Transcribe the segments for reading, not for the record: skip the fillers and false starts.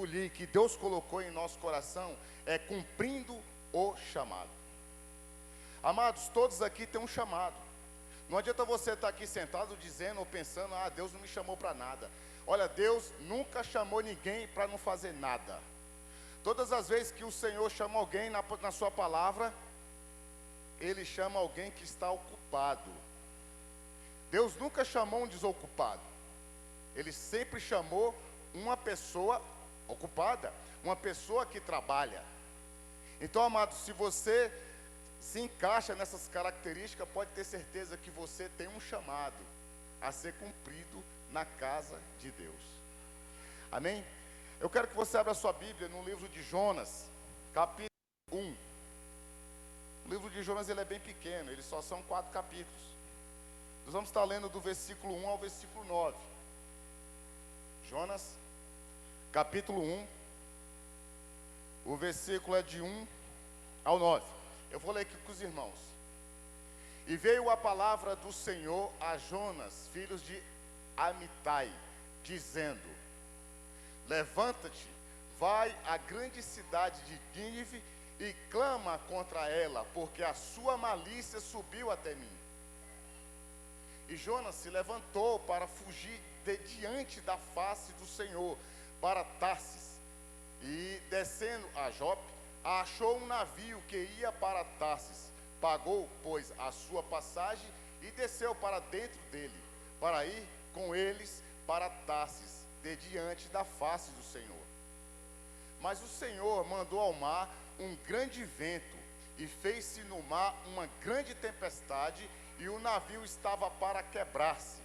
escolhi, que Deus colocou em nosso coração, é cumprindo o chamado. Amados, todos aqui têm um chamado. Não adianta você estar aqui sentado dizendo ou pensando, Deus não me chamou para nada. Olha, Deus nunca chamou ninguém para não fazer nada. Todas as vezes que o Senhor chama alguém na sua palavra, Ele chama alguém que está ocupado. Deus nunca chamou um desocupado. Ele sempre chamou uma pessoa ocupada, uma pessoa que trabalha. Então, amados, se você se encaixa nessas características, pode ter certeza que você tem um chamado a ser cumprido na casa de Deus. Amém? Eu quero que você abra a sua Bíblia no livro de Jonas, capítulo 1. O livro de Jonas ele é bem pequeno, ele só são 4 capítulos. Nós vamos estar lendo do versículo 1 ao versículo 9. Jonas, capítulo 1, o versículo é de 1 ao 9. Eu vou ler aqui com os irmãos. E veio a palavra do Senhor a Jonas, filhos de Amitai, dizendo: levanta-te, vai à grande cidade de Nínive e clama contra ela, porque a sua malícia subiu até mim. E Jonas se levantou para fugir de diante da face do Senhor, para Tarsis. E descendo a Jope, achou um navio que ia para Tarsis. Pagou, pois, a sua passagem e desceu para dentro dele, para ir com eles para Tarsis, de diante da face do Senhor. Mas o Senhor mandou ao mar um grande vento, e fez-se no mar uma grande tempestade, e o navio estava para quebrar-se.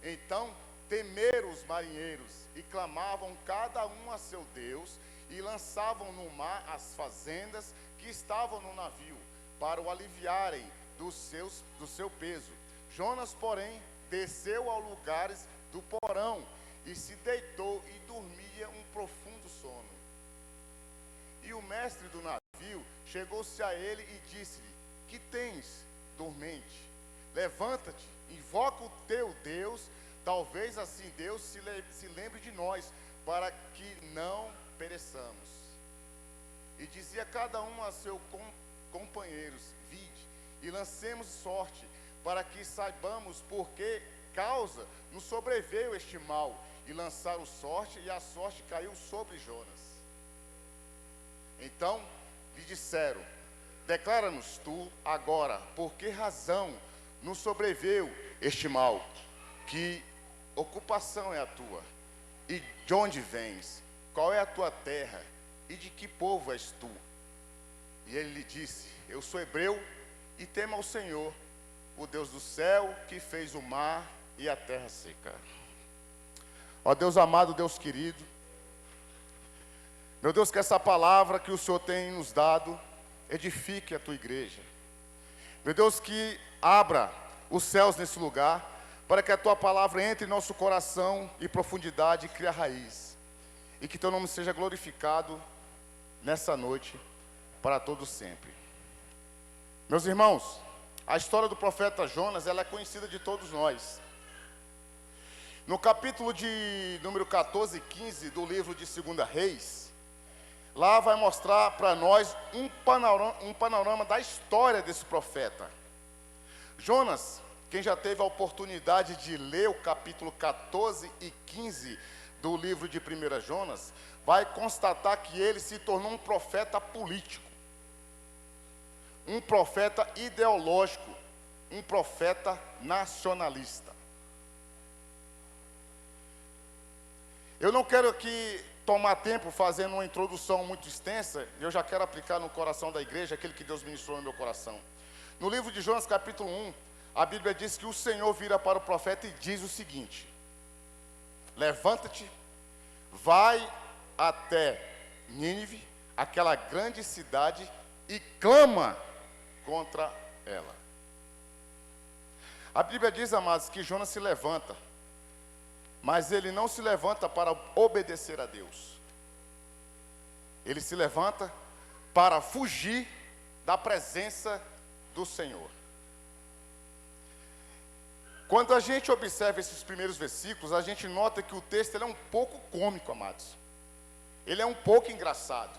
Então temeram os marinheiros, e clamavam cada um a seu Deus, e lançavam no mar as fazendas que estavam no navio, para o aliviarem do seu peso. Jonas, porém, desceu aos lugares do porão, e se deitou e dormia um profundo sono. E o mestre do navio chegou-se a ele e disse-lhe: que tens, dormente? Levanta-te, invoca o teu Deus, talvez assim Deus se lembre de nós, para que não pereçamos. E dizia cada um a seus companheiros: vinde e lancemos sorte, para que saibamos por que causa nos sobreveio este mal. E lançaram sorte, e a sorte caiu sobre Jonas. Então lhe disseram: declara-nos tu agora, por que razão nos sobreveio este mal? Que ocupação é a tua? E de onde vens? Qual é a tua terra? E de que povo és tu? E ele lhe disse: eu sou hebreu, e temo ao Senhor, o Deus do céu, que fez o mar e a terra seca. Ó Deus amado, Deus querido, meu Deus, que essa palavra que o Senhor tem nos dado edifique a tua igreja. Meu Deus, que abra os céus nesse lugar, para que a tua palavra entre em nosso coração e profundidade e crie raiz. E que teu nome seja glorificado nessa noite, para todos sempre. Meus irmãos, a história do profeta Jonas, ela é conhecida de todos nós. No capítulo de número 14 e 15 do livro de 2 Reis, lá vai mostrar para nós um panorama da história desse profeta. Jonas, quem já teve a oportunidade de ler o capítulo 14 e 15 do livro de 1 Jonas, vai constatar que ele se tornou um profeta político, um profeta ideológico, um profeta nacionalista. Eu não quero aqui tomar tempo fazendo uma introdução muito extensa, eu já quero aplicar no coração da igreja aquilo que Deus ministrou no meu coração. No livro de Jonas, capítulo 1, a Bíblia diz que o Senhor vira para o profeta e diz o seguinte: levanta-te, vai até Nínive, aquela grande cidade, e clama contra ela. A Bíblia diz, amados, que Jonas se levanta, mas ele não se levanta para obedecer a Deus. Ele se levanta para fugir da presença do Senhor. Quando a gente observa esses primeiros versículos, a gente nota que o texto ele é um pouco cômico, amados. ele é um pouco engraçado.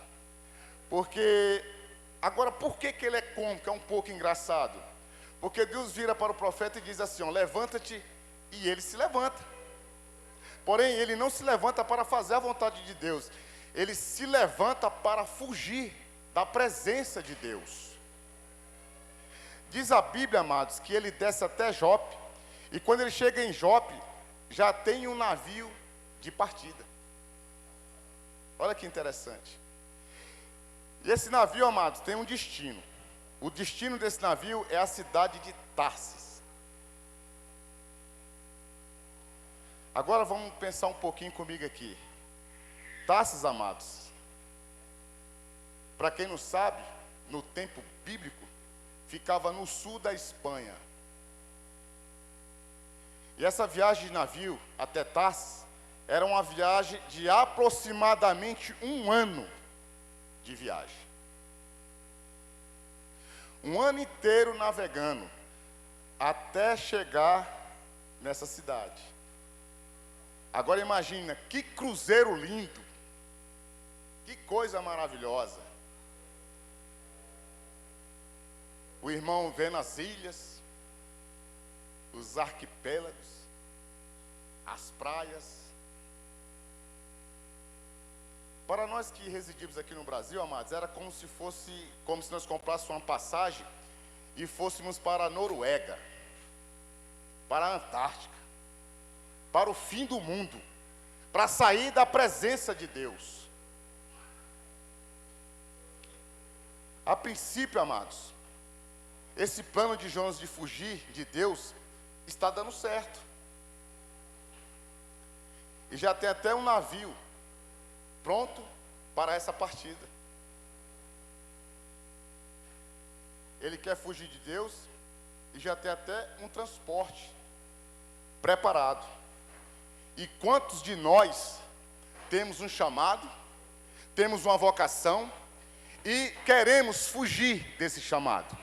Porque, agora, por que ele é cômico, é um pouco engraçado? Porque Deus vira para o profeta e diz assim, ó, levanta-te, e ele se levanta. Porém, ele não se levanta para fazer a vontade de Deus. Ele se levanta para fugir da presença de Deus. Diz a Bíblia, amados, que ele desce até Jope. E quando ele chega em Jope, já tem um navio de partida. Olha que interessante. E esse navio, amados, tem um destino. O destino desse navio é a cidade de Tarsis. Agora vamos pensar um pouquinho comigo aqui. Tarsis, amados, para quem não sabe, no tempo bíblico, ficava no sul da Espanha. E essa viagem de navio até Tarsis era uma viagem de aproximadamente 1 ano de viagem. 1 ano inteiro navegando até chegar nessa cidade. Agora imagina, que cruzeiro lindo, que coisa maravilhosa. O irmão vendo as ilhas, os arquipélagos, as praias. Para nós que residimos aqui no Brasil, amados, era como se nós comprássemos uma passagem e fôssemos para a Noruega, para a Antártica, para o fim do mundo, para sair da presença de Deus. A princípio, amados, esse plano de Jonas de fugir de Deus está dando certo. E já tem até um navio pronto para essa partida. Ele quer fugir de Deus e já tem até um transporte preparado. E quantos de nós temos um chamado, temos uma vocação e queremos fugir desse chamado?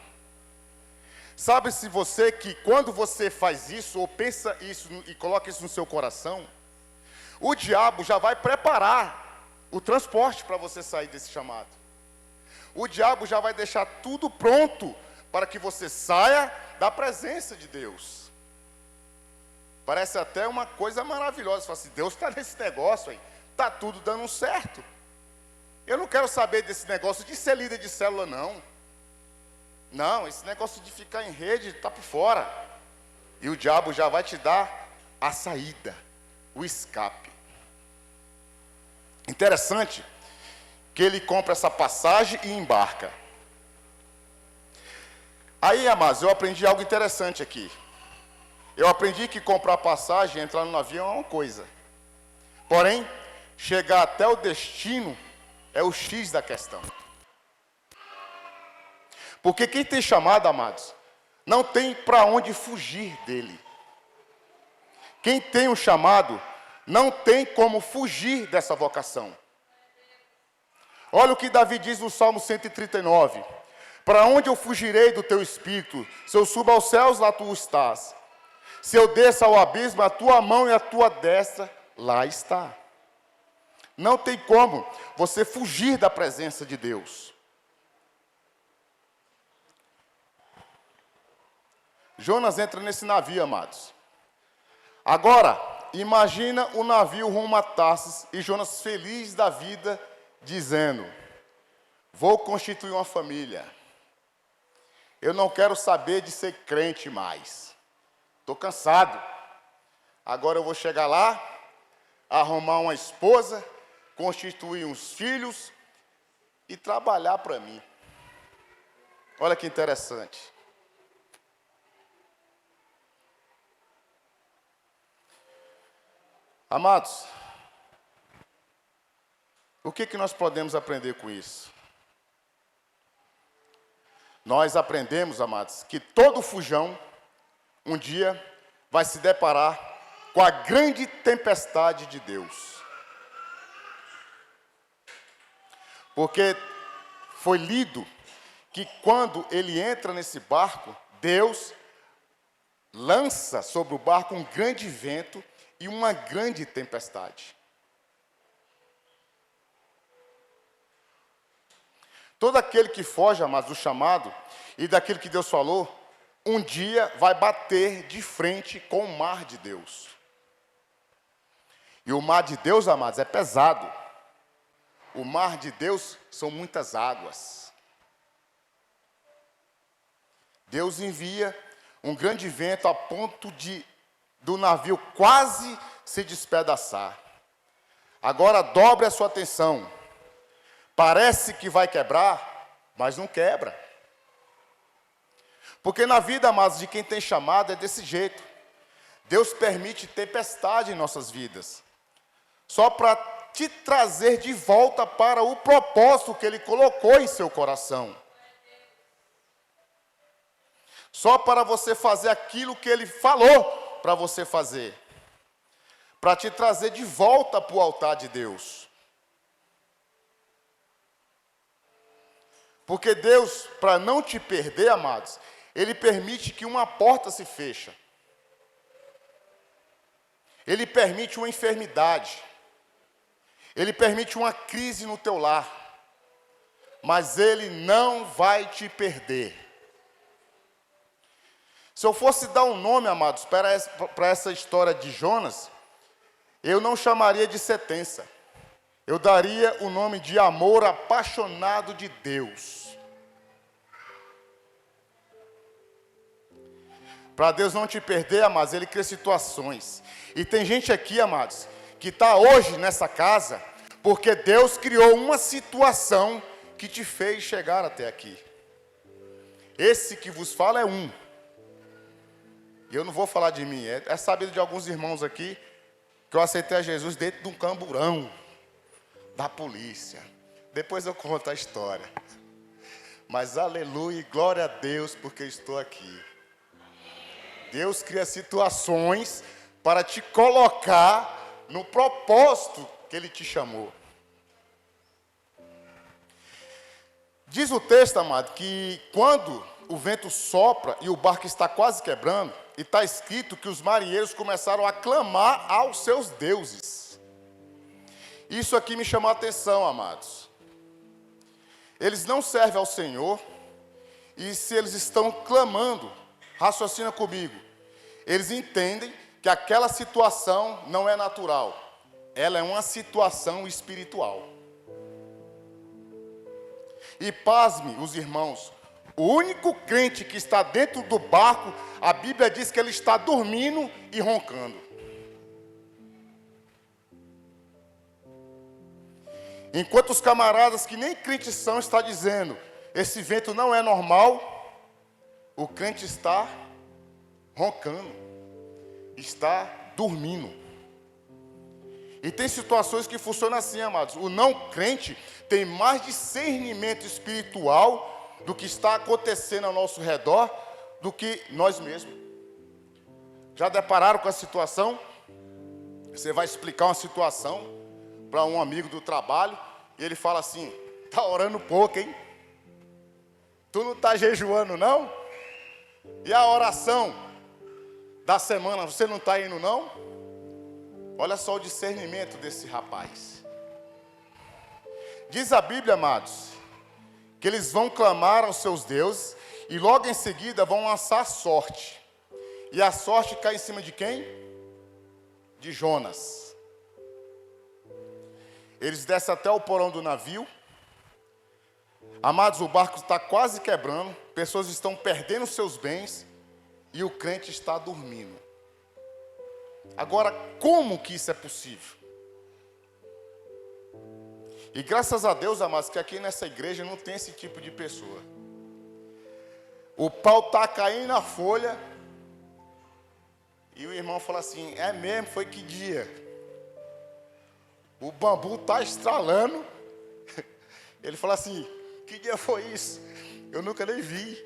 Sabe-se você que quando você faz isso ou pensa isso e coloca isso no seu coração, o diabo já vai preparar o transporte para você sair desse chamado. O diabo já vai deixar tudo pronto para que você saia da presença de Deus. Parece até uma coisa maravilhosa. Você fala assim, Deus está nesse negócio aí, está tudo dando certo. Eu não quero saber desse negócio de ser líder de célula, não. Não, esse negócio de ficar em rede está por fora. E o diabo já vai te dar a saída, o escape. Interessante que ele compra essa passagem e embarca. Aí, amados, eu aprendi algo interessante aqui. Eu aprendi que comprar passagem e entrar no navio é uma coisa. Porém, chegar até o destino é o X da questão. Porque quem tem chamado, amados, não tem para onde fugir dele. Quem tem um chamado, não tem como fugir dessa vocação. Olha o que Davi diz no Salmo 139. Para onde eu fugirei do teu espírito? Se eu subo aos céus, lá tu estás. Se eu desça ao abismo, a tua mão e a tua destra, lá está. Não tem como você fugir da presença de Deus. Jonas entra nesse navio, amados. Agora, imagina o navio rumo a Tarsis e Jonas feliz da vida, dizendo, vou constituir uma família. Eu não quero saber de ser crente mais. Estou cansado. Agora eu vou chegar lá, arrumar uma esposa, constituir uns filhos e trabalhar para mim. Olha que interessante. Amados, o que nós podemos aprender com isso? Nós aprendemos, amados, que todo fujão, um dia, vai se deparar com a grande tempestade de Deus. Porque foi lido que quando ele entra nesse barco, Deus lança sobre o barco um grande vento e uma grande tempestade. Todo aquele que foge, amados, do chamado e daquilo que Deus falou, um dia vai bater de frente com o mar de Deus. E o mar de Deus, amados, é pesado. O mar de Deus são muitas águas. Deus envia um grande vento a ponto do navio quase se despedaçar. Agora dobre a sua atenção. Parece que vai quebrar, mas não quebra. Porque na vida, amados, de quem tem chamado é desse jeito. Deus permite tempestade em nossas vidas. Só para te trazer de volta para o propósito que Ele colocou em seu coração. Só para você fazer aquilo que Ele falou para você fazer. Para te trazer de volta para o altar de Deus. Porque Deus, para não te perder, amados, Ele permite que uma porta se feche. Ele permite uma enfermidade. Ele permite uma crise no teu lar. Mas Ele não vai te perder. Se eu fosse dar um nome, amados, para essa história de Jonas, eu não chamaria de sentença. Eu daria o nome de amor apaixonado de Deus. Para Deus não te perder, amados, Ele cria situações. E tem gente aqui, amados, que está hoje nessa casa, porque Deus criou uma situação que te fez chegar até aqui. Esse que vos fala é um. E eu não vou falar de mim, é sabido de alguns irmãos aqui, que eu aceitei a Jesus dentro de um camburão da polícia. Depois eu conto a história. Mas aleluia e glória a Deus porque estou aqui. Deus cria situações para te colocar no propósito que Ele te chamou. Diz o texto, amado, que quando o vento sopra e o barco está quase quebrando, e está escrito que os marinheiros começaram a clamar aos seus deuses. Isso aqui me chamou a atenção, amados. Eles não servem ao Senhor, e se eles estão clamando, raciocina comigo, eles entendem que aquela situação não é natural, ela é uma situação espiritual. E pasme, os irmãos, o único crente que está dentro do barco, a Bíblia diz que ele está dormindo e roncando. Enquanto os camaradas que nem crentes são, estão dizendo, esse vento não é normal, o crente está roncando, está dormindo. E tem situações que funcionam assim, amados. O não crente tem mais discernimento espiritual do que está acontecendo ao nosso redor do que nós mesmos. Já depararam com a situação? Você vai explicar uma situação para um amigo do trabalho e ele fala assim, está orando pouco, hein? Tu não está jejuando, não? E a oração da semana, você não está indo, não? Olha só o discernimento desse rapaz. Diz a Bíblia, amados, que eles vão clamar aos seus deuses e logo em seguida vão lançar sorte. E a sorte cai em cima de quem? De Jonas. Eles descem até o porão do navio. Amados, o barco está quase quebrando, pessoas estão perdendo seus bens e o crente está dormindo. Agora, como que isso é possível? E graças a Deus, amados, que aqui nessa igreja não tem esse tipo de pessoa. O pau está caindo na folha e o irmão fala assim, é mesmo, foi que dia? O bambu está estralando. Ele fala assim, que dia foi isso? Eu nunca nem vi.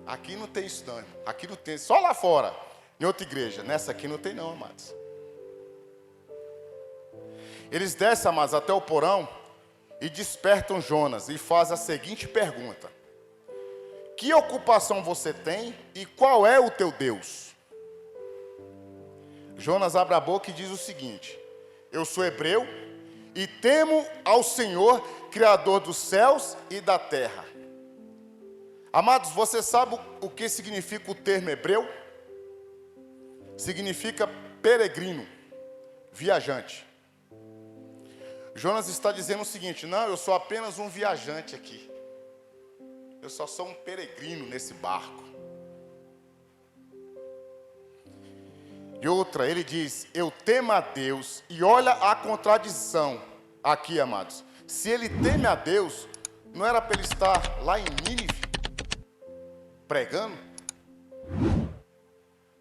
Aqui não tem isso não, aqui não tem, só lá fora, em outra igreja. Nessa aqui não tem não, amados. Eles descem, amados, até o porão e despertam Jonas e fazem a seguinte pergunta. Que ocupação você tem e qual é o teu Deus? Jonas abre a boca e diz o seguinte, eu sou hebreu e temo ao Senhor, Criador dos céus e da terra. Amados, você sabe o que significa o termo hebreu? Significa peregrino, viajante. Jonas está dizendo o seguinte: não, eu sou apenas um viajante aqui. Eu só sou um peregrino nesse barco. E outra, ele diz: eu temo a Deus. E olha a contradição aqui, amados. Se ele teme a Deus, não era para ele estar lá em Nínive, pregando?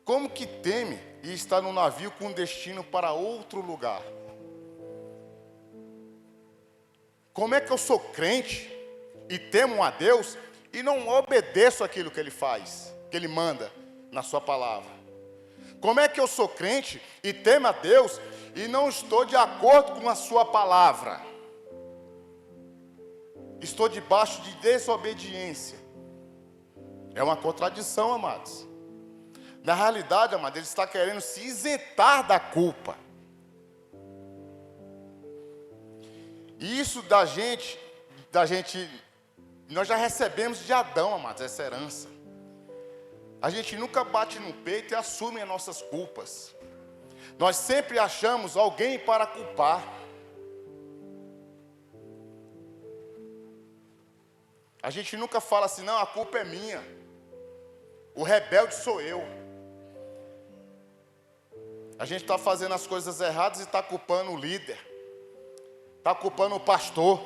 Como que teme e está no navio com destino para outro lugar? Como é que eu sou crente e temo a Deus e não obedeço aquilo que Ele faz, que Ele manda na sua palavra? Como é que eu sou crente e temo a Deus e não estou de acordo com a sua palavra? Estou debaixo de desobediência. É uma contradição, amados. Na realidade, amados, ele está querendo se isentar da culpa. E isso da gente, nós já recebemos de Adão, amados, essa herança. A gente nunca bate no peito e assume as nossas culpas. Nós sempre achamos alguém para culpar. A gente nunca fala assim: não, a culpa é minha. O rebelde sou eu. A gente está fazendo as coisas erradas e está culpando o líder. Está culpando o pastor.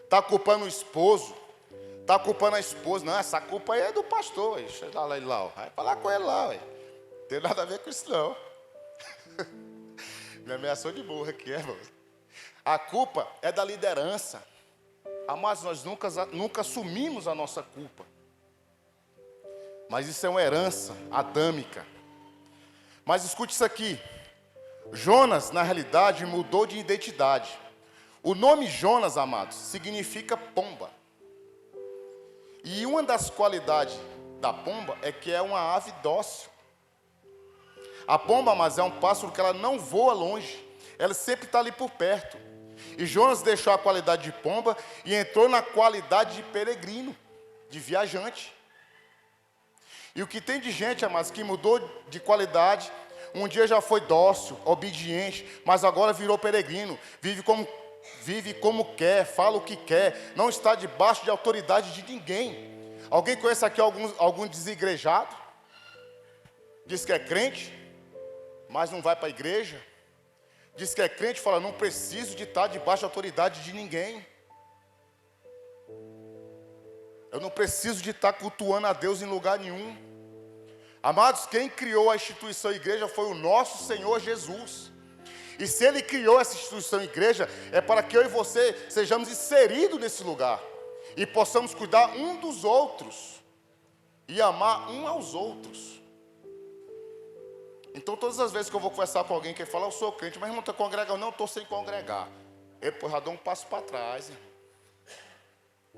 Está culpando o esposo. Está culpando a esposa. Não, essa culpa aí é do pastor. Deixa lá, ó. Vai falar com ele lá. Ué. Não tem nada a ver com isso, não. Me ameaçou de burro aqui, irmão. A culpa é da liderança. Mas nós nunca assumimos a nossa culpa. Mas isso é uma herança adâmica. Mas escute isso aqui. Jonas, na realidade, mudou de identidade. O nome Jonas, amados, significa pomba. E uma das qualidades da pomba é que é uma ave dócil. A pomba, mas é um pássaro que ela não voa longe. Ela sempre está ali por perto. E Jonas deixou a qualidade de pomba e entrou na qualidade de peregrino, de viajante. E o que tem de gente, amados, que mudou de qualidade, um dia já foi dócil, obediente, mas agora virou peregrino, vive como quer, fala o que quer, não está debaixo de autoridade de ninguém. Alguém conhece aqui algum desigrejado? Diz que é crente, mas não vai para a igreja. Diz que é crente e fala: não preciso de estar debaixo da autoridade de ninguém. Eu não preciso de estar cultuando a Deus em lugar nenhum. Amados, quem criou a instituição igreja foi o nosso Senhor Jesus. E se Ele criou essa instituição igreja, é para que eu e você sejamos inseridos nesse lugar. E possamos cuidar um dos outros. E amar um aos outros. Então todas as vezes que eu vou conversar com alguém que fala: eu sou crente, mas irmão, está congregando? Não, estou sem congregar. Eu já dou um passo para trás.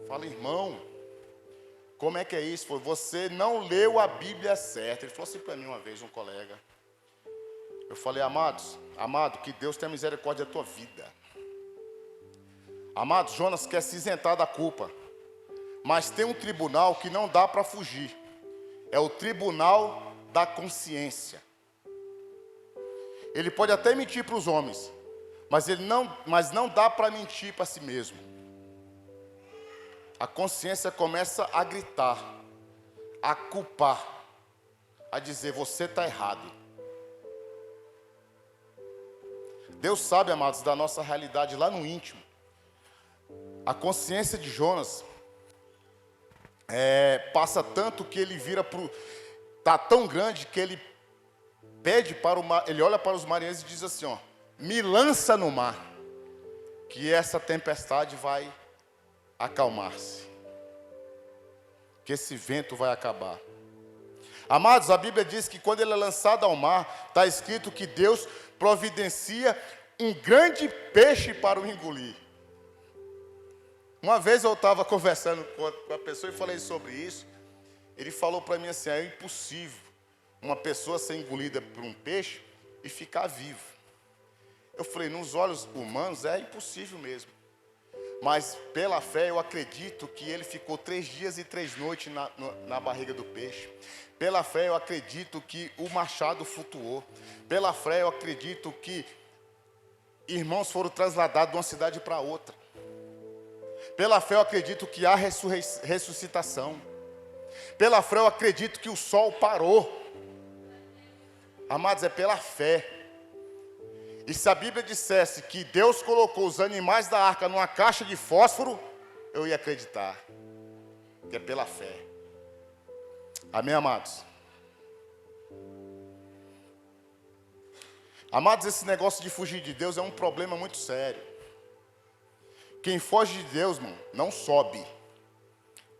Fala: irmão, como é que é isso? Foi, você não leu a Bíblia certa. Ele falou assim para mim uma vez, um colega. Eu falei: amado, que Deus tenha misericórdia da tua vida. Amado, Jonas quer se isentar da culpa. Mas tem um tribunal que não dá para fugir. É o tribunal da consciência. Ele pode até mentir para os homens, mas não dá para mentir para si mesmo. A consciência começa a gritar, a culpar, a dizer: você está errado. Deus sabe, amados, da nossa realidade lá no íntimo. A consciência de Jonas passa tanto que ele vira está tão grande que ele pede para o mar, ele olha para os marinheiros e diz assim: ó, me lança no mar, que essa tempestade vai acalmar-se, que esse vento vai acabar. Amados, a Bíblia diz que quando ele é lançado ao mar, está escrito que Deus providencia um grande peixe para o engolir. Uma vez eu estava conversando com a pessoa e falei sobre isso. Ele falou para mim assim: é impossível uma pessoa ser engolida por um peixe e ficar vivo. Eu falei, nos olhos humanos é impossível mesmo. Mas pela fé eu acredito que ele ficou 3 dias e 3 noites na barriga do peixe. Pela fé eu acredito que o machado flutuou. Pela fé eu acredito que irmãos foram trasladados de uma cidade para outra. Pela fé eu acredito que há ressuscitação. Pela fé eu acredito que o sol parou. Amados, é pela fé. E se a Bíblia dissesse que Deus colocou os animais da arca numa caixa de fósforo, eu ia acreditar. Que é pela fé. Amém, amados? Amados, esse negócio de fugir de Deus é um problema muito sério. Quem foge de Deus, irmão, não sobe.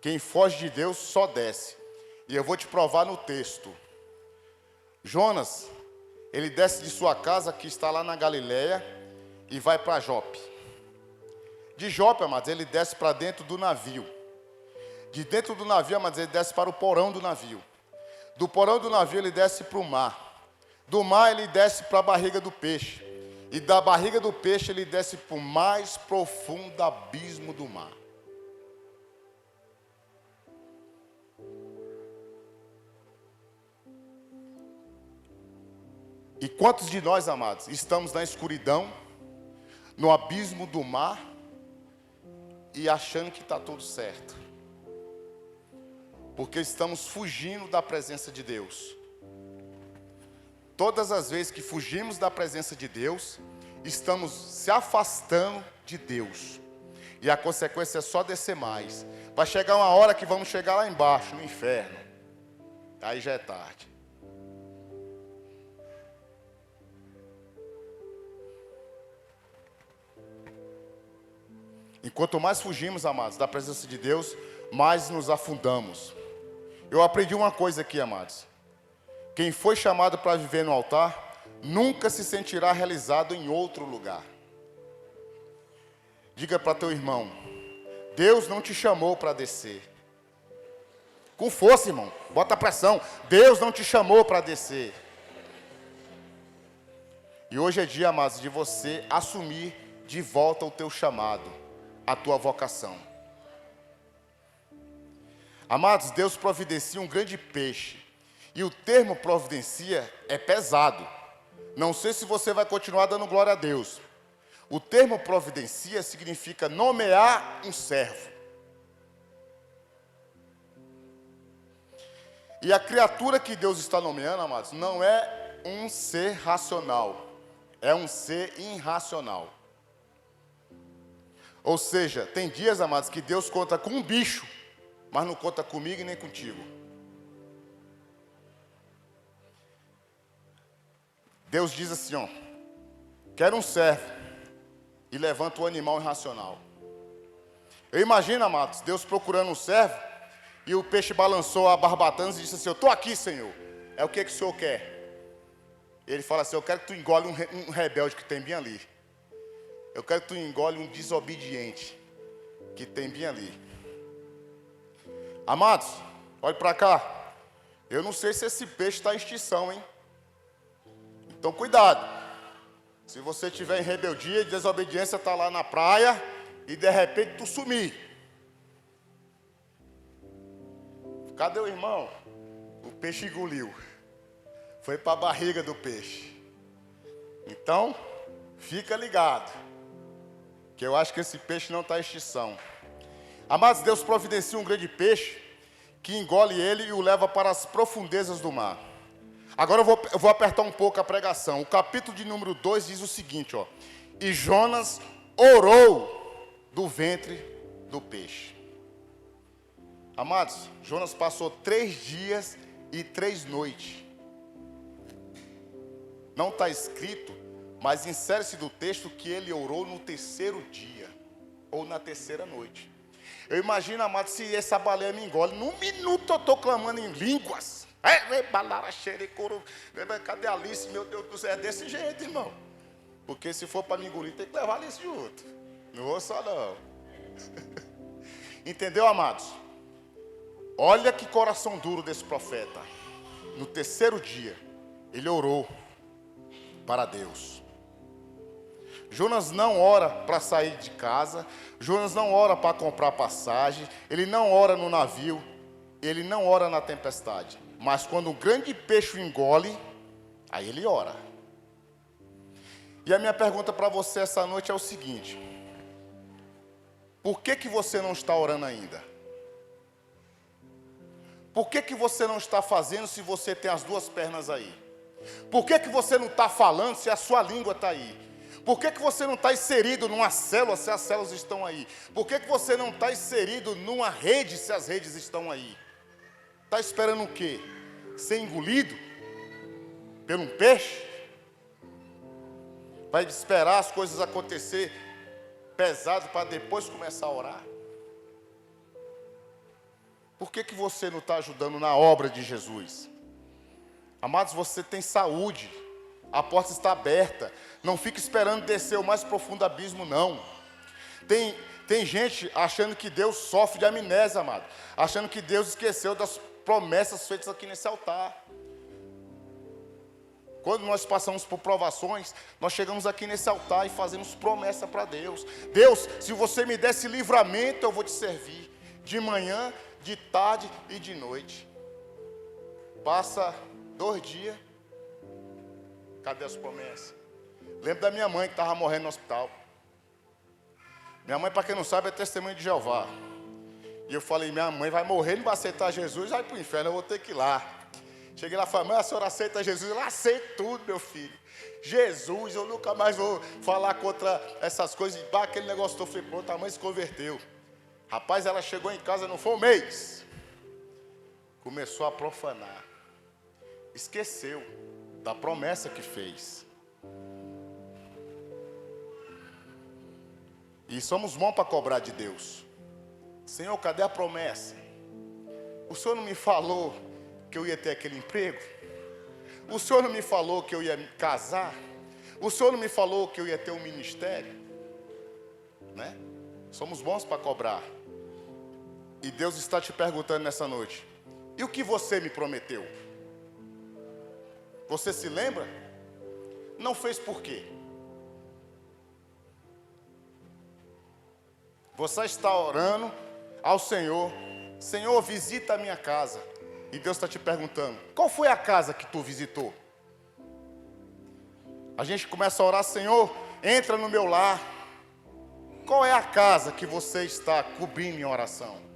Quem foge de Deus só desce. E eu vou te provar no texto. Jonas, ele desce de sua casa, que está lá na Galileia, e vai para Jope. De Jope, amados, ele desce para dentro do navio. De dentro do navio, amados, ele desce para o porão do navio. Do porão do navio, ele desce para o mar. Do mar, ele desce para a barriga do peixe. E da barriga do peixe, ele desce para o mais profundo abismo do mar. E quantos de nós, amados, estamos na escuridão, no abismo do mar, e achando que está tudo certo? Porque estamos fugindo da presença de Deus. Todas as vezes que fugimos da presença de Deus, estamos se afastando de Deus. E a consequência é só descer mais. Vai chegar uma hora que vamos chegar lá embaixo, no inferno. Aí já é tarde. Enquanto mais fugimos, amados, da presença de Deus, mais nos afundamos. Eu aprendi uma coisa aqui, amados. Quem foi chamado para viver no altar, nunca se sentirá realizado em outro lugar. Diga para teu irmão, Deus não te chamou para descer. Com força, irmão, bota pressão. Deus não te chamou para descer. E hoje é dia, amados, de você assumir de volta o teu chamado, a tua vocação. Amados, Deus providencia um grande peixe. E o termo providencia é pesado. Não sei se você vai continuar dando glória a Deus. O termo providencia significa nomear um servo. E a criatura que Deus está nomeando, amados, não é um ser racional. É um ser irracional. Ou seja, tem dias, amados, que Deus conta com um bicho, mas não conta comigo e nem contigo. Deus diz assim, ó, quero um servo, e levanta o animal irracional. Eu imagino, amados, Deus procurando um servo, e o peixe balançou a barbatana e disse assim, eu estou aqui, Senhor. É o que o Senhor quer? Ele fala assim, eu quero que tu engole um rebelde que tem bem ali. Eu quero que tu engole um desobediente que tem bem ali. Amados, olhe para cá. Eu não sei se esse peixe está em extinção, hein? Então cuidado. Se você estiver em rebeldia e desobediência, está lá na praia e de repente tu sumir. Cadê o irmão? O peixe engoliu. Foi para a barriga do peixe. Então, fica ligado. Que eu acho que esse peixe não está em extinção. Amados, Deus providencia um grande peixe que engole ele e o leva para as profundezas do mar. Agora eu vou apertar um pouco a pregação. O capítulo de número 2 diz o seguinte, ó. E Jonas orou do ventre do peixe. Amados, Jonas passou 3 dias e 3 noites. Não está escrito, mas insere-se do texto que ele orou no 3º dia, ou na 3ª noite. Eu imagino, amado, se essa baleia me engole, num minuto eu estou clamando em línguas. Cadê a Alice? Meu Deus do céu, é desse jeito, irmão. Porque se for para me engolir, tem que levar a Alice junto. Não vou só não. Entendeu, amados? Olha que coração duro desse profeta. No 3º dia, ele orou para Deus. Jonas não ora para sair de casa, Jonas não ora para comprar passagem, ele não ora no navio, ele não ora na tempestade. Mas quando um grande peixe o engole, aí ele ora. E a minha pergunta para você essa noite é o seguinte: por que você não está orando ainda? Por que você não está fazendo se você tem as duas pernas aí? Por que você não está falando se a sua língua está aí? Por que você não está inserido numa célula se as células estão aí? Por que você não está inserido numa rede se as redes estão aí? Está esperando o quê? Ser engolido por um peixe? Vai esperar as coisas acontecer pesado para depois começar a orar? Por que você não está ajudando na obra de Jesus? Amados, você tem saúde, a porta está aberta, não fique esperando descer o mais profundo abismo, não. Tem gente achando que Deus sofre de amnésia, amado, achando que Deus esqueceu das promessas feitas aqui nesse altar. Quando nós passamos por provações, nós chegamos aqui nesse altar e fazemos promessa para Deus. Deus, se você me desse livramento, eu vou te servir, de manhã, de tarde e de noite. Passa 2 dias, cadê as promessas? Lembro da minha mãe que estava morrendo no hospital. Minha mãe, para quem não sabe, é testemunha de Jeová. E eu falei, minha mãe vai morrer, não vai aceitar Jesus, vai para o inferno, eu vou ter que ir lá. Cheguei lá e falei, mãe, a senhora aceita Jesus? Eu aceito tudo, meu filho. Jesus, eu nunca mais vou falar contra essas coisas. E aquele negócio, eu falei, pronto, a mãe se converteu. Rapaz, ela chegou em casa, não foi um mês. Começou a profanar. Esqueceu da promessa que fez. E somos bons para cobrar de Deus. Senhor, cadê a promessa? O Senhor não me falou que eu ia ter aquele emprego? O Senhor não me falou que eu ia me casar? O Senhor não me falou que eu ia ter um ministério? Né? Somos bons para cobrar. E Deus está te perguntando nessa noite: e o que você me prometeu? Você se lembra? Não fez por quê? Você está orando ao Senhor: Senhor, visita a minha casa. E Deus está te perguntando: qual foi a casa que tu visitou? A gente começa a orar: Senhor, entra no meu lar. Qual é a casa que você está cobrindo em oração?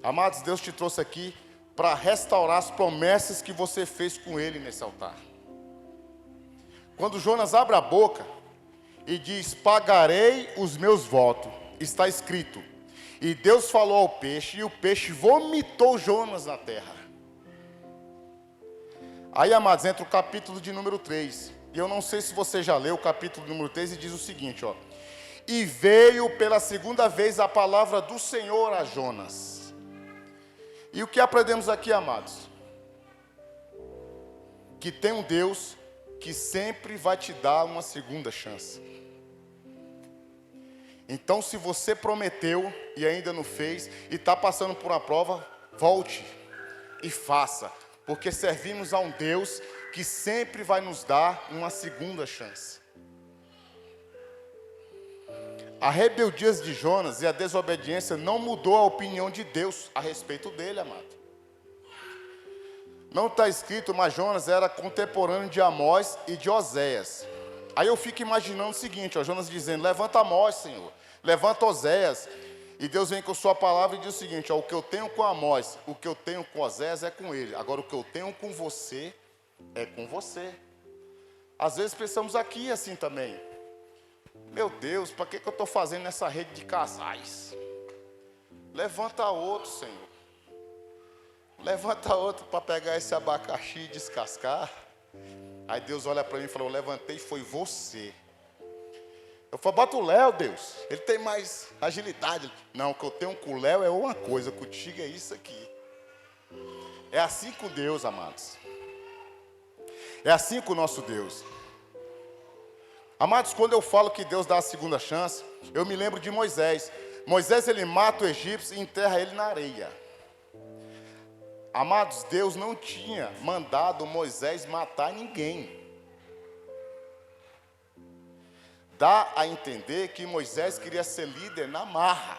Amados, Deus te trouxe aqui para restaurar as promessas que você fez com Ele nesse altar. Quando Jonas abre a boca e diz: pagarei os meus votos, está escrito: e Deus falou ao peixe, e o peixe vomitou Jonas na terra. Aí, amados, entra o capítulo de número 3. E eu não sei se você já leu o capítulo número 3 e diz o seguinte, ó: e veio pela segunda vez a palavra do Senhor a Jonas. E o que aprendemos aqui, amados? Que tem um Deus que sempre vai te dar uma segunda chance. Então, se você prometeu e ainda não fez, e está passando por uma prova, volte e faça, porque servimos a um Deus que sempre vai nos dar uma segunda chance. A rebeldia de Jonas e a desobediência não mudou a opinião de Deus a respeito dele, amado. Não está escrito, mas Jonas era contemporâneo de Amós e de Oséias. Aí eu fico imaginando o seguinte, ó, Jonas dizendo: levanta Amós, Senhor, levanta Oséias. E Deus vem com sua palavra e diz o seguinte, ó: o que eu tenho com Amós, o que eu tenho com Oséias é com ele. Agora o que eu tenho com você é com você. Às vezes pensamos aqui assim também: meu Deus, para que eu estou fazendo essa rede de casais? Levanta outro, Senhor. Levanta outro para pegar esse abacaxi e descascar. Aí Deus olha para mim e falou: eu levantei, foi você. Eu falo: bota o Léo, Deus, ele tem mais agilidade. Não, o que eu tenho com o Léo é uma coisa, contigo é isso aqui. É assim com Deus, amados. É assim com o nosso Deus. Amados, quando eu falo que Deus dá a segunda chance, eu me lembro de Moisés. Moisés, ele mata o egípcio e enterra ele na areia. Amados, Deus não tinha mandado Moisés matar ninguém. dá a entender que Moisés queria ser líder na marra,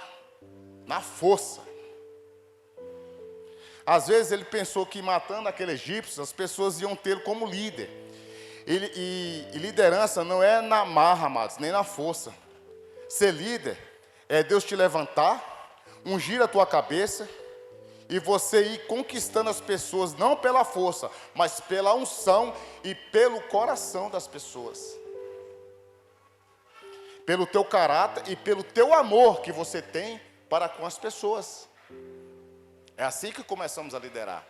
na força. Às vezes ele pensou que matando aquele egípcio, as pessoas iam tê-lo como líder. E liderança não é na marra, amados, nem na força. Ser líder é Deus te levantar, ungir a tua cabeça e você ir conquistando as pessoas, não pela força, mas pela unção e pelo coração das pessoas. Pelo teu caráter e pelo teu amor que você tem para com as pessoas. É assim que começamos a liderar.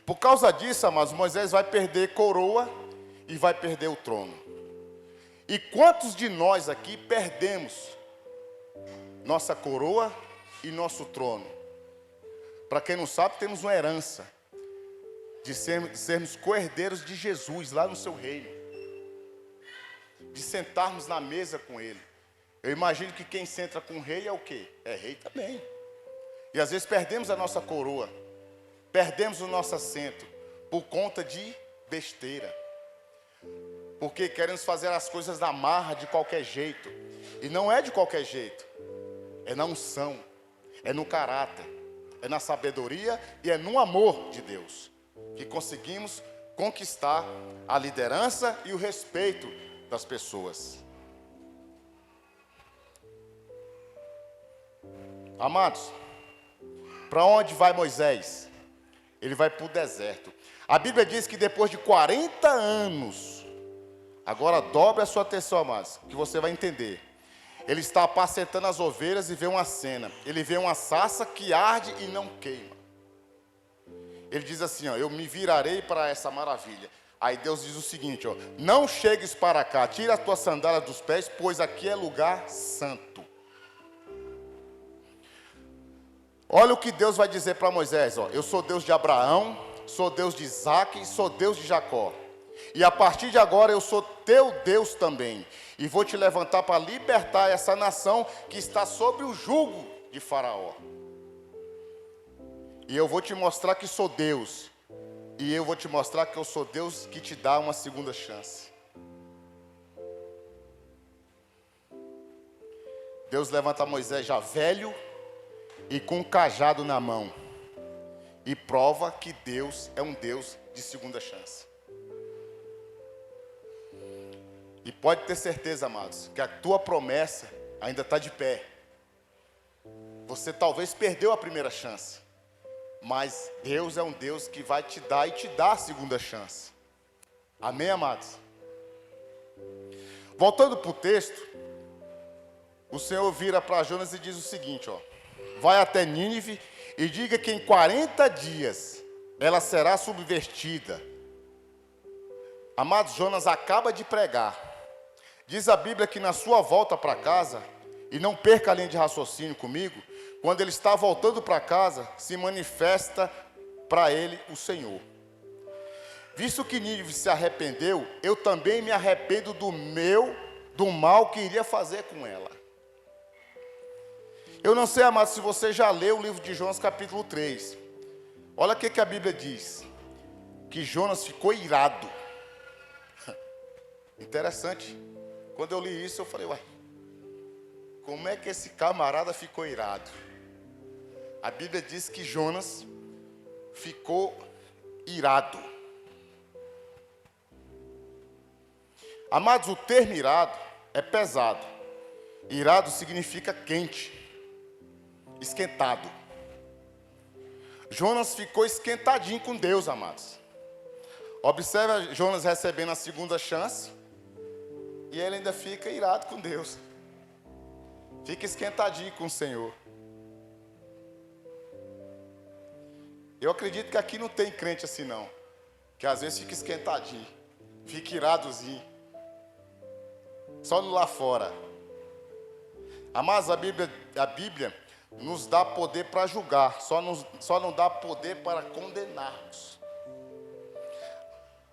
Por causa disso, amados, Moisés vai perder coroa e vai perder o trono. E quantos de nós aqui perdemos nossa coroa e nosso trono? Para quem não sabe, temos uma herança de sermos co-herdeiros de Jesus lá no seu reino, de sentarmos na mesa com ele. Eu imagino que quem senta com o rei é o quê? É rei também. E às vezes perdemos a nossa coroa, perdemos o nosso assento por conta de besteira, porque queremos fazer as coisas na marra de qualquer jeito. E não é de qualquer jeito, é na unção, é no caráter, é na sabedoria e é no amor de Deus que conseguimos conquistar a liderança e o respeito das pessoas. Amados, para onde vai Moisés? Ele vai para o deserto. A Bíblia diz que depois de 40 anos, agora dobre a sua atenção, amados, que você vai entender. Ele está apacentando as ovelhas e vê uma cena. Ele vê uma sarça que arde e não queima. Ele diz assim, ó, eu me virarei para essa maravilha. Aí Deus diz o seguinte, ó, não chegues para cá, tira as tuas sandálias dos pés, pois aqui é lugar santo. Olha o que Deus vai dizer para Moisés, ó, eu sou Deus de Abraão, sou Deus de Isaac, sou Deus de Jacó. E a partir de agora eu sou teu Deus também. E vou te levantar para libertar essa nação que está sob o jugo de Faraó. E eu vou te mostrar que sou Deus. E eu vou te mostrar que eu sou Deus que te dá uma segunda chance. Deus levanta Moisés já velho e com um cajado na mão. E prova que Deus é um Deus de segunda chance. E pode ter certeza, amados, que a tua promessa ainda está de pé. Você talvez perdeu a primeira chance, mas Deus é um Deus que vai te dar e te dá a segunda chance. Amém, amados? Voltando para o texto, o Senhor vira para Jonas e diz o seguinte, ó, vai até Nínive e diga que em 40 dias ela será subvertida. Amados, Jonas acaba de pregar. Diz a Bíblia que na sua volta para casa, e não perca a linha de raciocínio comigo, quando ele está voltando para casa, se manifesta para ele o Senhor. Visto que Nínive se arrependeu, eu também me arrependo do mal que iria fazer com ela. Eu não sei, amado, se você já leu o livro de Jonas capítulo 3. Olha o que a Bíblia diz. Que Jonas ficou irado. Interessante. Quando eu li isso, eu falei, ué, como é que esse camarada ficou irado? A Bíblia diz que Jonas ficou irado. Amados, o termo irado é pesado. Irado significa quente, esquentado. Jonas ficou esquentadinho com Deus, amados. Observa Jonas recebendo a segunda chance. E ele ainda fica irado com Deus. Fica esquentadinho com o Senhor. Eu acredito que aqui não tem crente assim não. Que às vezes fica esquentadinho. Fica iradozinho. Só no lá fora. Amados, a Bíblia nos dá poder para julgar. Só não dá poder para condenarmos.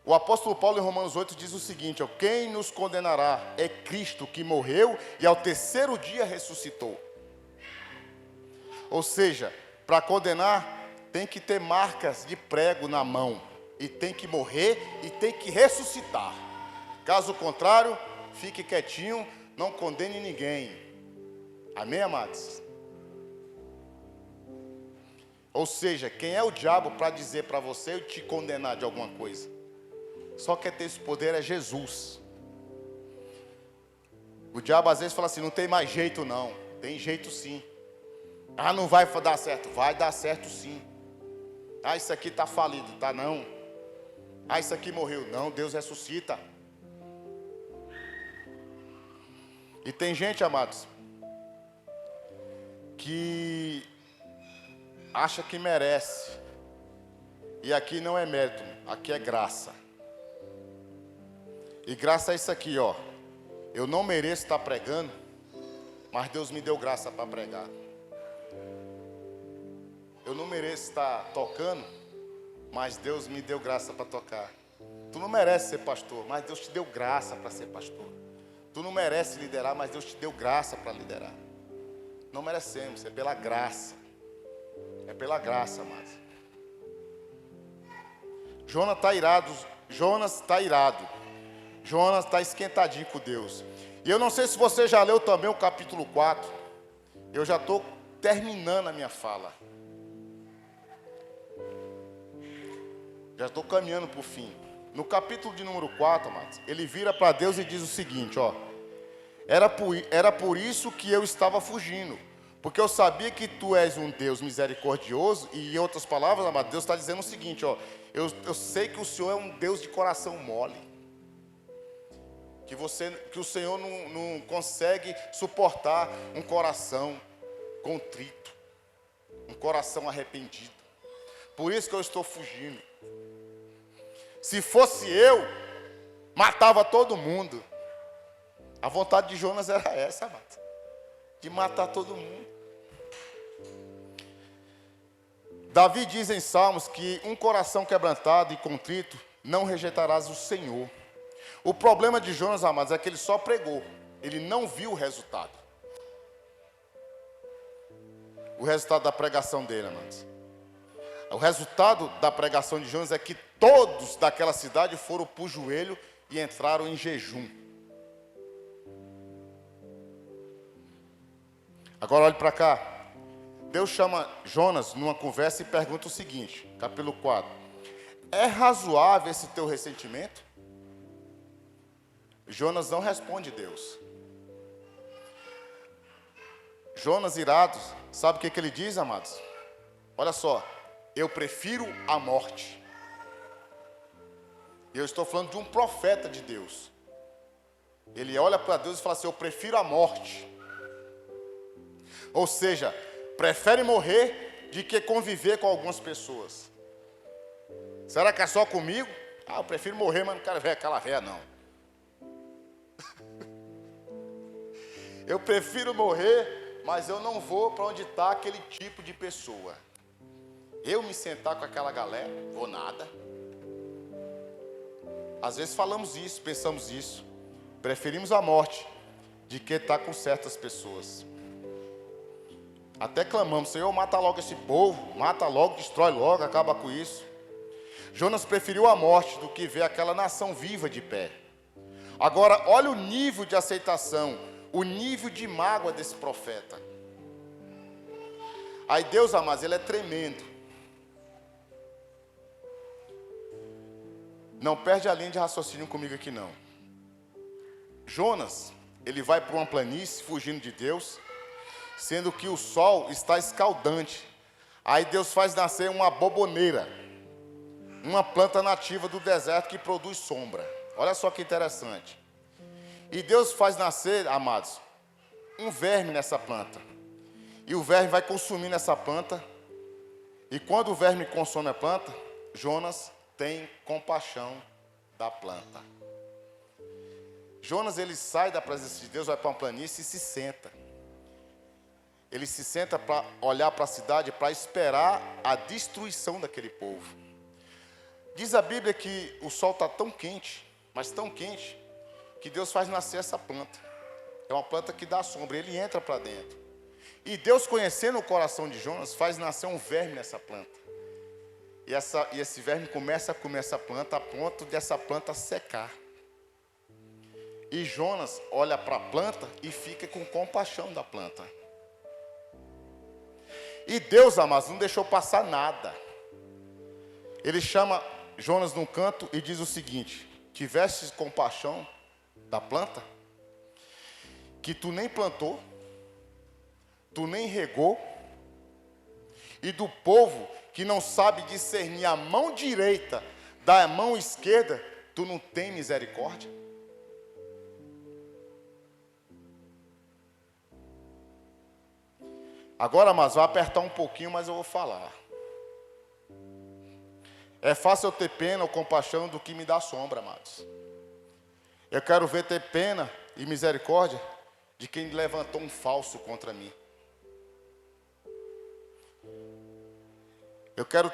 O apóstolo Paulo em Romanos 8 diz o seguinte, ó, quem nos condenará é Cristo que morreu e ao terceiro dia ressuscitou. Ou seja, para condenar tem que ter marcas de prego na mão. E tem que morrer e tem que ressuscitar. Caso contrário, fique quietinho, não condene ninguém. Amém, amados? Ou seja, quem é o diabo para dizer para você te condenar de alguma coisa? Só quem tem esse poder é Jesus. O diabo às vezes fala assim, não tem mais jeito não. Tem jeito sim. Ah, não vai dar certo. Vai dar certo sim. Ah, isso aqui está falido. Tá não. Ah, isso aqui morreu. Não, Deus ressuscita. E tem gente, amados, que acha que merece. E aqui não é mérito, aqui é graça. E graça é isso aqui, ó. Eu não mereço estar pregando, mas Deus me deu graça para pregar. Eu não mereço estar tocando, mas Deus me deu graça para tocar. Tu não merece ser pastor, mas Deus te deu graça para ser pastor. Tu não merece liderar, mas Deus te deu graça para liderar. Não merecemos, é pela graça. É pela graça, amados. Jonas está irado. Jonas está esquentadinho com Deus. E eu não sei se você já leu também o capítulo 4. Eu já estou terminando a minha fala. Já estou caminhando para o fim. No capítulo de número 4, amados, ele vira para Deus e diz o seguinte, ó. Era por isso que eu estava fugindo. Porque eu sabia que tu és um Deus misericordioso. E em outras palavras, amado, Deus está dizendo o seguinte, ó. Eu sei que o Senhor é um Deus de coração mole. Que o Senhor não consegue suportar um coração contrito. Um coração arrependido. Por isso que eu estou fugindo. Se fosse eu, matava todo mundo. A vontade de Jonas era essa, amado. De matar todo mundo. Davi diz em Salmos que um coração quebrantado e contrito não rejeitarás o Senhor. O problema de Jonas, amados, é que ele só pregou. Ele não viu o resultado. O resultado da pregação dele, amados. O resultado da pregação de Jonas é que todos daquela cidade foram para o joelho e entraram em jejum. Agora olhe para cá. Deus chama Jonas numa conversa e pergunta o seguinte, capítulo 4. É razoável esse teu ressentimento? Jonas não responde Deus. Jonas irado, sabe o que ele diz, amados? Olha só, eu prefiro a morte. Eu estou falando de um profeta de Deus. Ele olha para Deus e fala assim, eu prefiro a morte. Ou seja, prefere morrer de que conviver com algumas pessoas. Será que é só comigo? Ah, eu prefiro morrer, mas não quero ver aquela véia não. Eu prefiro morrer, mas eu não vou para onde está aquele tipo de pessoa. Eu me sentar com aquela galera, vou nada. Às vezes falamos isso, pensamos isso. Preferimos a morte de que estar com certas pessoas. Até clamamos, Senhor, mata logo esse povo, mata logo, destrói logo, acaba com isso. Jonas preferiu a morte do que ver aquela nação viva de pé. Agora, olha o nível de aceitação, o nível de mágoa desse profeta. Aí Deus, amados, ele é tremendo. Não perde a linha de raciocínio comigo aqui não. Jonas, ele vai para uma planície fugindo de Deus, sendo que o sol está escaldante. Aí Deus faz nascer uma boboneira, uma planta nativa do deserto que produz sombra. Olha só que interessante. E Deus faz nascer, amados, um verme nessa planta. E o verme vai consumindo essa planta. E quando o verme consome a planta, Jonas tem compaixão da planta. Jonas, ele sai da presença de Deus, vai para uma planície e se senta. Ele se senta para olhar para a cidade, para esperar a destruição daquele povo. Diz a Bíblia que o sol está tão quente, mas tão quente, que Deus faz nascer essa planta. É uma planta que dá sombra, ele entra para dentro. E Deus, conhecendo o coração de Jonas, faz nascer um verme nessa planta. E esse verme começa a comer essa planta a ponto dessa planta secar. E Jonas olha para a planta e fica com compaixão da planta. E Deus, amados, não deixou passar nada. Ele chama Jonas num canto e diz o seguinte: tivestes compaixão da planta, que tu nem plantou, tu nem regou, e do povo que não sabe discernir a mão direita da mão esquerda, tu não tem misericórdia? Agora, amados, vai apertar um pouquinho, mas eu vou falar. É fácil eu ter pena ou compaixão do que me dá sombra, amados. Eu quero ver ter pena e misericórdia de quem levantou um falso contra mim. Eu quero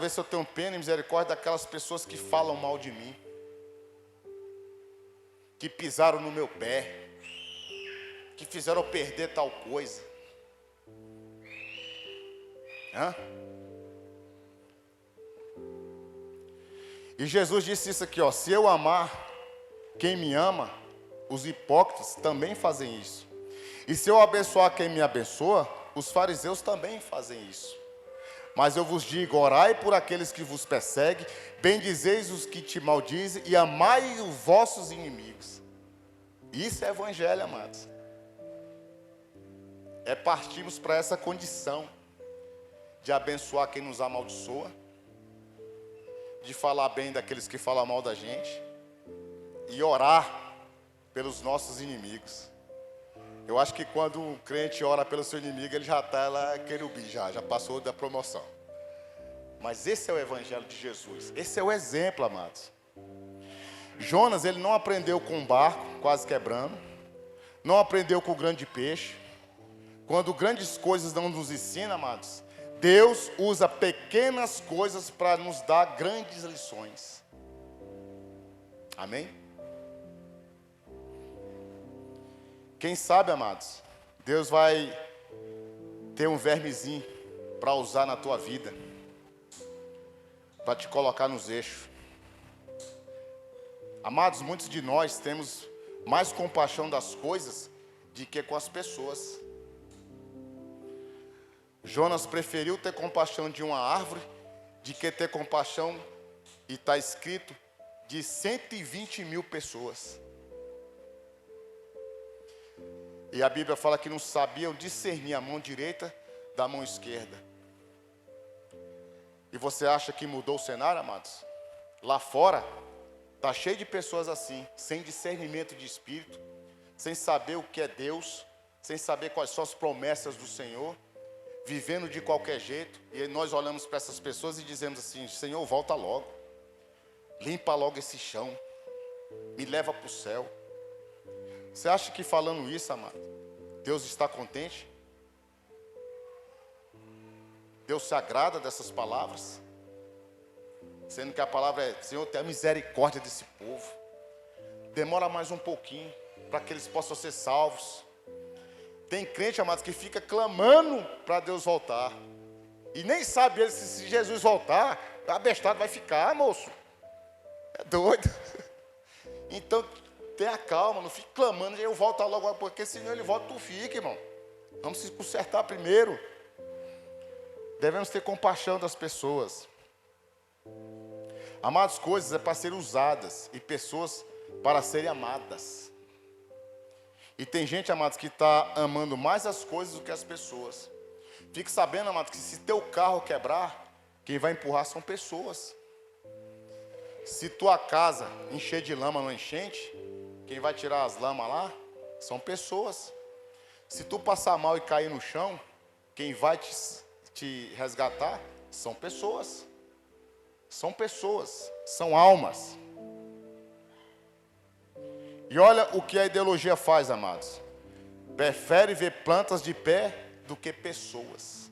ver se eu tenho pena e misericórdia daquelas pessoas que falam mal de mim, que pisaram no meu pé, que fizeram eu perder tal coisa. E Jesus disse isso aqui, ó: se eu amar quem me ama, os hipócritas também fazem isso. E se eu abençoar quem me abençoa, os fariseus também fazem isso. Mas eu vos digo, orai por aqueles que vos perseguem, bendizeis os que te maldizem e amai os vossos inimigos. Isso é evangelho, amados. É partirmos para essa condição de abençoar quem nos amaldiçoa, de falar bem daqueles que falam mal da gente e orar pelos nossos inimigos. Eu acho que quando um crente ora pelo seu inimigo, ele já está lá querubim, já passou da promoção. Mas esse é o evangelho de Jesus, esse é o exemplo, amados. Jonas, ele não aprendeu com um barco quase quebrando, não aprendeu com o grande peixe. Quando grandes coisas não nos ensinam, amados, Deus usa pequenas coisas para nos dar grandes lições. Amém? Quem sabe, amados, Deus vai ter um vermezinho para usar na tua vida, para te colocar nos eixos. Amados, muitos de nós temos mais compaixão das coisas do que com as pessoas. Jonas preferiu ter compaixão de uma árvore do que ter compaixão, e está escrito, de 120 mil pessoas. E a Bíblia fala que não sabiam discernir a mão direita da mão esquerda. E você acha que mudou o cenário, amados? Lá fora, está cheio de pessoas assim, sem discernimento de espírito, sem saber o que é Deus, sem saber quais são as promessas do Senhor, vivendo de qualquer jeito. E nós olhamos para essas pessoas e dizemos assim: Senhor, volta logo, limpa logo esse chão, me leva para o céu. Você acha que falando isso, amado, Deus está contente? Deus se agrada dessas palavras? Sendo que a palavra é: Senhor, tenha misericórdia desse povo. Demora mais um pouquinho para que eles possam ser salvos. Tem crente, amados, que fica clamando para Deus voltar. E nem sabe ele se Jesus voltar, abestado vai ficar, moço. É doido. Então, tenha calma, não fique clamando, eu volto logo, porque senão ele volta, tu fica, irmão. Vamos se consertar primeiro. Devemos ter compaixão das pessoas. Amados, coisas é para serem usadas e pessoas para serem amadas. E tem gente, amados, que está amando mais as coisas do que as pessoas. Fique sabendo, amados, que se teu carro quebrar, quem vai empurrar são pessoas. Se tua casa encher de lama no enchente, quem vai tirar as lamas lá são pessoas. Se tu passar mal e cair no chão, quem vai te resgatar são pessoas. São pessoas, são almas. E olha o que a ideologia faz, amados. Prefere ver plantas de pé do que pessoas.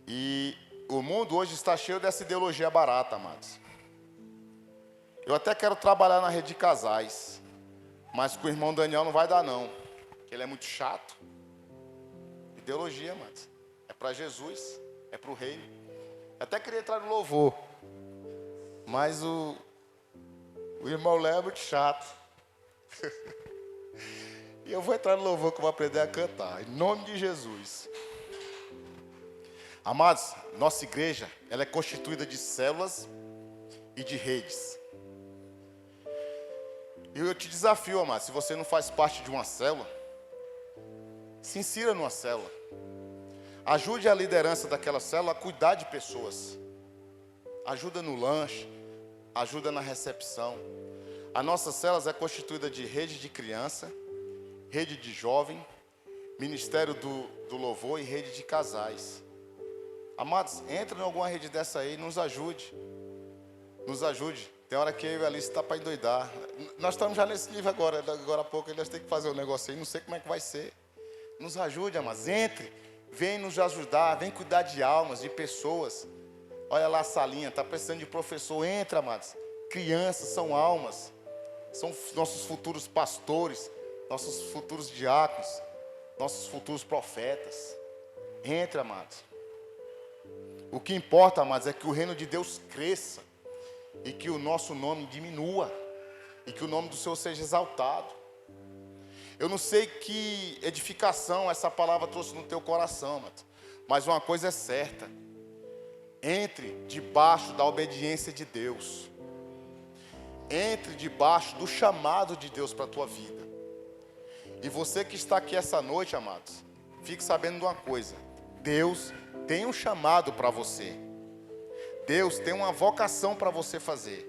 E o mundo hoje está cheio dessa ideologia barata, amados. Eu até quero trabalhar na rede de casais, mas com o irmão Daniel não vai dar não, porque ele é muito chato. Ideologia, amados, é para Jesus, é para o reino. Eu até queria entrar no louvor, mas O irmão Léo é muito chato. E eu vou entrar no louvor que eu vou aprender a cantar. Em nome de Jesus. Amados, nossa igreja, ela é constituída de células e de redes. E eu te desafio, amado, se você não faz parte de uma célula, se insira numa célula. Ajude a liderança daquela célula a cuidar de pessoas. Ajuda no lanche, ajuda na recepção. A nossa célula é constituída de rede de criança, rede de jovem, ministério do louvor e rede de casais. Amados, entra em alguma rede dessa aí, nos ajude. Nos ajude. Tem hora que eu e a Alice está para endoidar. Nós estamos já nesse nível agora há pouco nós temos que fazer um negócio aí, não sei como é que vai ser. Nos ajude, amados, entre, vem nos ajudar, vem cuidar de almas, de pessoas. Olha lá a salinha, está precisando de professor, entra, amados. Crianças são almas, são nossos futuros pastores, nossos futuros diáconos, nossos futuros profetas. Entra, amados. O que importa, amados, é que o reino de Deus cresça e que o nosso nome diminua e que o nome do Senhor seja exaltado. Eu não sei que edificação essa palavra trouxe no teu coração, amados, mas uma coisa é certa: entre debaixo da obediência de Deus, entre debaixo do chamado de Deus para a tua vida. E você que está aqui essa noite, amados, fique sabendo de uma coisa: Deus tem um chamado para você. Deus tem uma vocação para você fazer.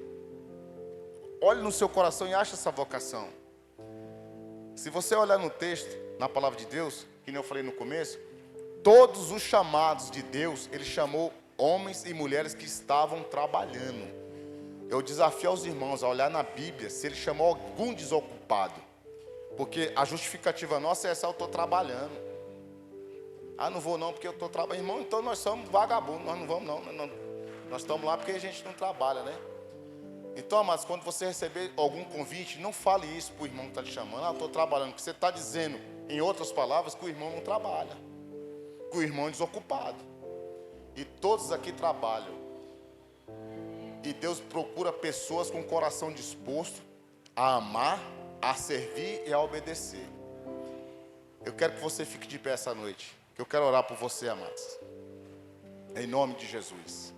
Olhe no seu coração e ache essa vocação. Se você olhar no texto, na palavra de Deus, que nem eu falei no começo, todos os chamados de Deus, Ele chamou homens e mulheres que estavam trabalhando. Eu desafio aos irmãos a olhar na Bíblia se Ele chamou algum desocupado. Porque a justificativa nossa é essa: eu estou trabalhando. Ah, não vou não porque eu estou trabalhando. Irmão, então nós somos vagabundos, nós não vamos não. Nós estamos lá porque a gente não trabalha, né? Então, amados, quando você receber algum convite, não fale isso para o irmão que está te chamando. Ah, eu estou trabalhando. Porque você está dizendo, em outras palavras, que o irmão não trabalha, que o irmão é desocupado. E todos aqui trabalham. E Deus procura pessoas com o coração disposto a amar, a servir e a obedecer. Eu quero que você fique de pé essa noite, que eu quero orar por você, amados. Em nome de Jesus.